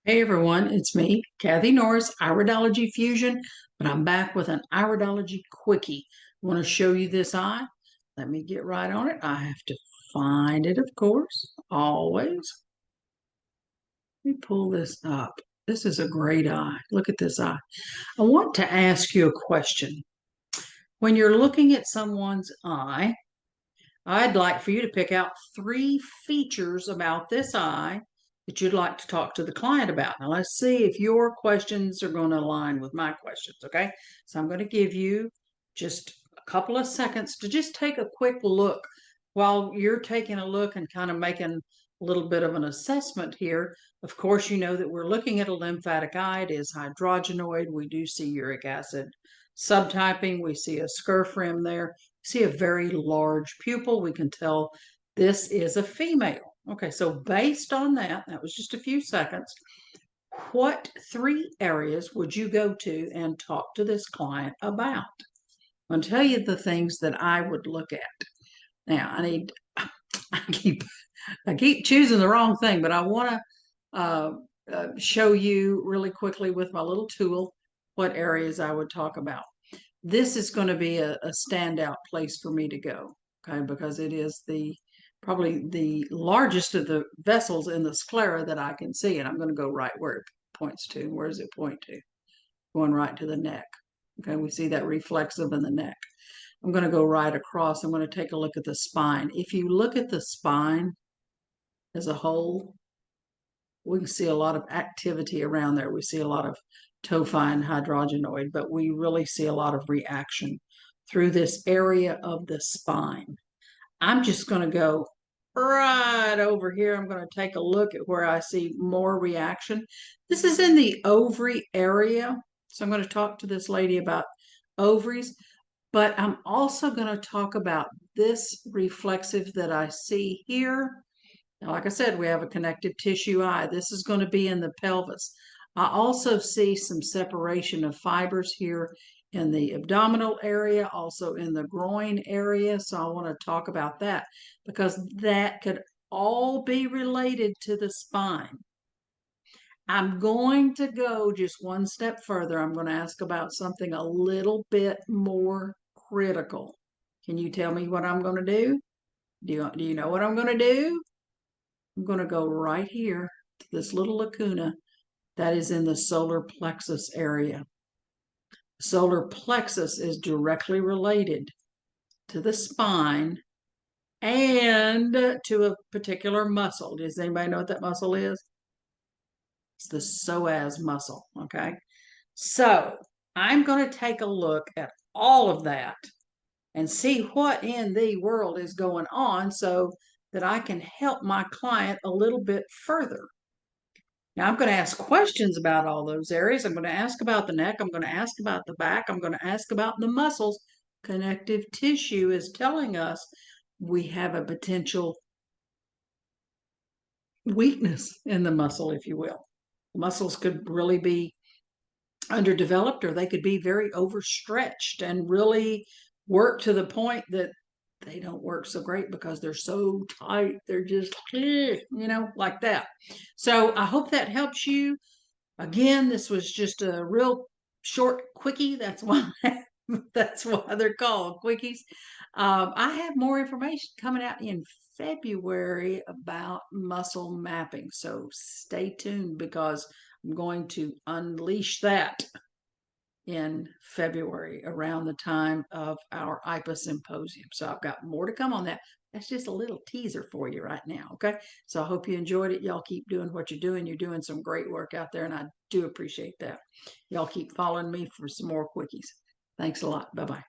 Hey everyone, it's me, Kathy Norris, Iridology Fusion, but I'm back with an Iridology Quickie. I want to show you this eye. Let me get right on it. I have to find it, of course, always. Let me pull this up. This is a great eye. Look at this eye. I want to ask you a question. When you're looking at someone's eye, I'd like for you to pick out 3 features about this eye that you'd like to talk to the client about. Now, let's see if your questions are going to align with my questions, okay? So I'm going to give you just a couple of seconds to just take a quick look. While you're taking a look and kind of making a little bit of an assessment here, of course, you know that we're looking at a lymphatic eye. It is hydrogenoid. We do see uric acid subtyping. We see a scurf rim there. See a very large pupil. We can tell this is a female. Okay, so based on that, that was just a few seconds. What 3 areas would you go to and talk to this client about? I'm going to tell you the things that I would look at. Now, I keep choosing the wrong thing, but I want to show you really quickly with my little tool what areas I would talk about. This is going to be a standout place for me to go, okay, because it is probably the largest of the vessels in the sclera that I can see, and I'm going to go right where it points to. Where does it point to? Going right to the neck. Okay, we see that reflexive in the neck. I'm going to go right across. I'm going to take a look at the spine. If you look at the spine as a whole, we can see a lot of activity around there. We see a lot of tophi and hydrogenoid, but we really see a lot of reaction through this area of the spine. I'm just going to go right over here. I'm going to take a look at where I see more reaction. This is in the ovary area. So I'm going to talk to this lady about ovaries, but I'm also going to talk about this reflexive that I see here. Now, like I said, we have a connective tissue eye. This is going to be in the pelvis. I also see some separation of fibers here in the abdominal area, also in the groin area. So I want to talk about that because that could all be related to the spine. I'm going to go just one step further. I'm going to ask about something a little bit more critical. Can you tell me what I'm going to do? Do you know what I'm going to do? I'm going to go right here to this little lacuna that is in the solar plexus area. Solar plexus is directly related to the spine and to a particular muscle. Does anybody know what that muscle is? It's the psoas muscle, okay? So I'm going to take a look at all of that and see what in the world is going on so that I can help my client a little bit further. Now I'm going to ask questions about all those areas. I'm going to ask about the neck. I'm going to ask about the back. I'm going to ask about the muscles. Connective tissue is telling us we have a potential weakness in the muscle, if you will. Muscles could really be underdeveloped or they could be very overstretched and really work to the point that they don't work so great because they're so tight. They're just, like that. So I hope that helps you. Again, this was just a real short quickie. That's why that's why they're called quickies. I have more information coming out in February about muscle mapping. So stay tuned because I'm going to unleash that in February around the time of our IPA symposium. So I've got more to come on that. That's just a little teaser for you right now. Okay. So I hope you enjoyed it. Y'all keep doing what you're doing. You're doing some great work out there, and I do appreciate that. Y'all keep following me for some more quickies. Thanks a lot. Bye bye.